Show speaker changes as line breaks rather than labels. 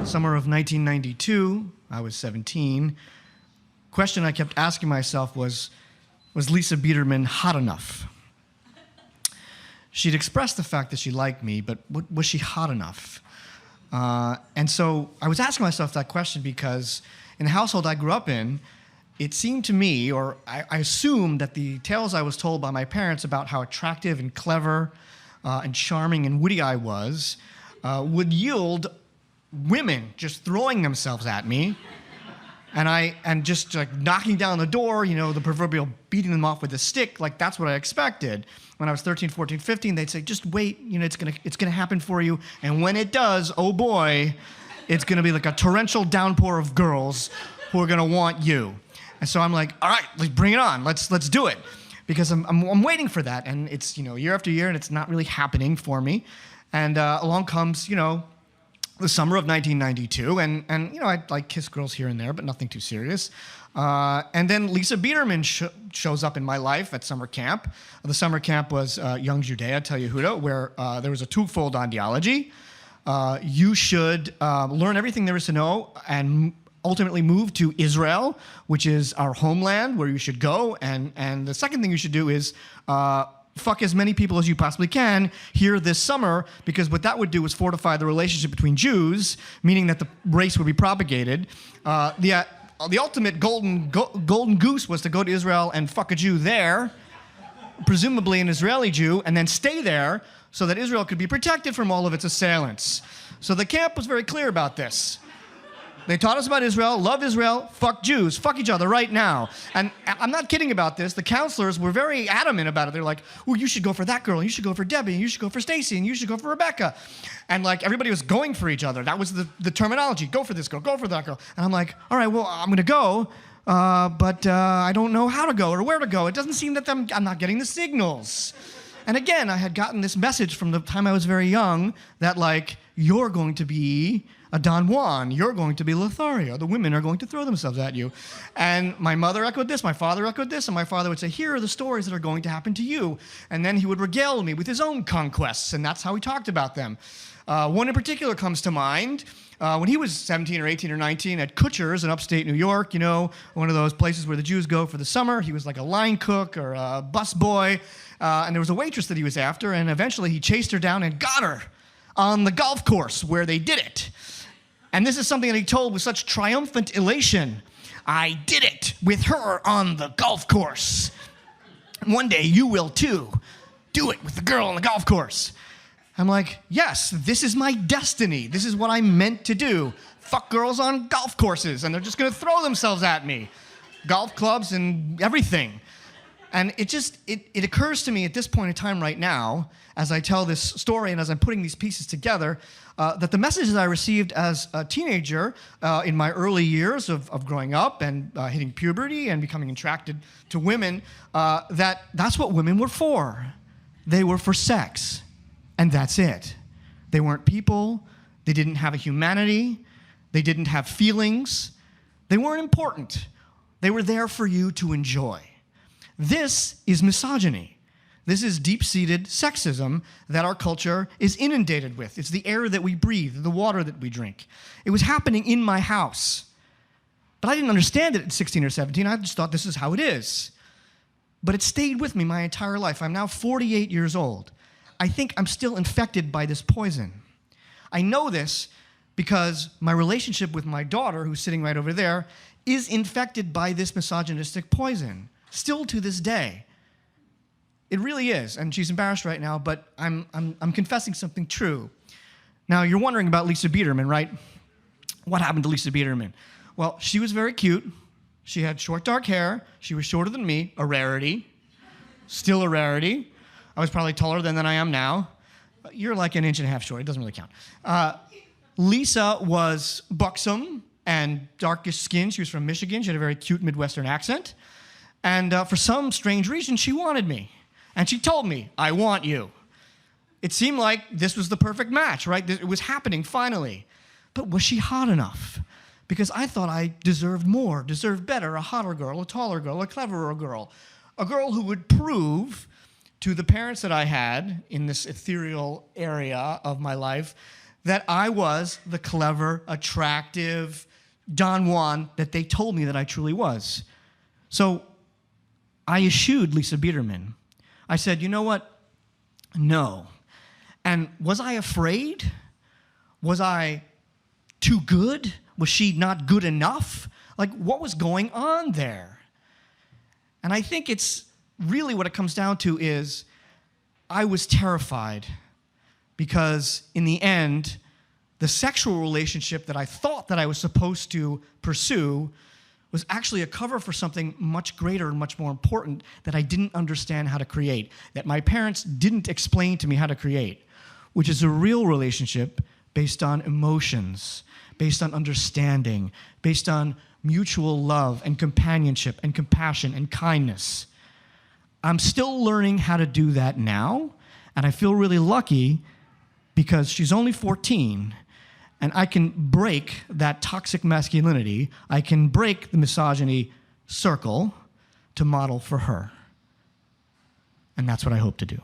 Summer of 1992, I was 17. Question I kept asking myself was Lisa Biederman hot enough? She'd expressed the fact that she liked me, but was she hot enough? And so I was asking myself that question because in the household I grew up in, it seemed to me, or I assumed that the tales I was told by my parents about how attractive and clever and charming and witty I was would yield women just throwing themselves at me and just like knocking down the door, you know, the proverbial beating them off with a stick, like that's what I expected. When I was 13, 14, 15, they'd say, just wait, you know, it's gonna happen for you. And when it does, oh boy, it's gonna be like a torrential downpour of girls who are gonna want you. And so I'm like, all right, let's bring it on. Let's do it. Because I'm waiting for that. And it's, you know, year after year and it's not really happening for me. And along comes, you know, the summer of 1992, and you know, I'd like kiss girls here and there, but nothing too serious. And then Lisa Biederman shows up in my life at summer camp. The summer camp was Young Judea, Tel Yehuda, where there was a twofold ideology. You should learn everything there is to know and ultimately move to Israel, which is our homeland, where you should go. And the second thing you should do is fuck as many people as you possibly can here this summer, because what that would do is fortify the relationship between Jews, meaning that the race would be propagated. The ultimate golden goose was to go to Israel and fuck a Jew there, presumably an Israeli Jew, and then stay there so that Israel could be protected from all of its assailants. So the camp was very clear about this. They taught us about Israel, love Israel, fuck Jews, fuck each other right now. And I'm not kidding about this. The counselors were very adamant about it. They're like, well, you should go for that girl, and you should go for Debbie, and you should go for Stacy, and you should go for Rebecca. And like everybody was going for each other. That was the terminology. Go for this girl, go for that girl. And I'm like, all right, well, I'm going to go, but I don't know how to go or where to go. It doesn't seem that I'm not getting the signals. And again, I had gotten this message from the time I was very young that like, you're going to be a Don Juan, you're going to be Lothario. The women are going to throw themselves at you. And my mother echoed this, my father echoed this, and my father would say, here are the stories that are going to happen to you. And then he would regale me with his own conquests, and that's how he talked about them. One in particular comes to mind. When he was 17 or 18 or 19 at Kutcher's in upstate New York, you know, one of those places where the Jews go for the summer. He was like a line cook or a bus boy. And there was a waitress that he was after, and eventually he chased her down and got her on the golf course where they did it. And this is something that he told with such triumphant elation. I did it with her on the golf course. One day you will too. Do it with the girl on the golf course. I'm like, yes, this is my destiny. This is what I'm meant to do. Fuck girls on golf courses, and they're just gonna throw themselves at me. Golf clubs and everything. And it occurs to me at this point in time right now, as I tell this story and as I'm putting these pieces together, that the messages I received as a teenager in my early years of growing up and hitting puberty and becoming attracted to women, that's what women were for. They were for sex, and that's it. They weren't people. They didn't have a humanity. They didn't have feelings. They weren't important. They were there for you to enjoy. This is misogyny. This is deep-seated sexism that our culture is inundated with. It's the air that we breathe, the water that we drink. It was happening in my house. But I didn't understand it at 16 or 17. I just thought this is how it is. But it stayed with me my entire life. I'm now 48 years old. I think I'm still infected by this poison. I know this because my relationship with my daughter, who's sitting right over there, is infected by this misogynistic poison. Still to this day. It really is, and she's embarrassed right now, but I'm confessing something true. Now, you're wondering about Lisa Biederman, right? What happened to Lisa Biederman? Well, she was very cute. She had short, dark hair. She was shorter than me, a rarity. Still a rarity. I was probably taller than I am now. You're like an inch and a half short. It doesn't really count. Lisa was buxom and darkish skin. She was from Michigan. She had a very cute Midwestern accent. And for some strange reason, she wanted me. And she told me, I want you. It seemed like this was the perfect match, right? It was happening finally. But was she hot enough? Because I thought I deserved more, deserved better, a hotter girl, a taller girl, a cleverer girl. A girl who would prove to the parents that I had in this ethereal area of my life that I was the clever, attractive Don Juan that they told me that I truly was. So I eschewed Lisa Biederman. I said, you know what? No. And was I afraid? Was I too good? Was she not good enough? Like, what was going on there? And I think it's really what it comes down to is I was terrified because in the end, the sexual relationship that I thought that I was supposed to pursue was actually a cover for something much greater and much more important that I didn't understand how to create, that my parents didn't explain to me how to create, which is a real relationship based on emotions, based on understanding, based on mutual love and companionship and compassion and kindness. I'm still learning how to do that now, and I feel really lucky because she's only 14, and I can break that toxic masculinity. I can break the misogyny circle to model for her. And that's what I hope to do.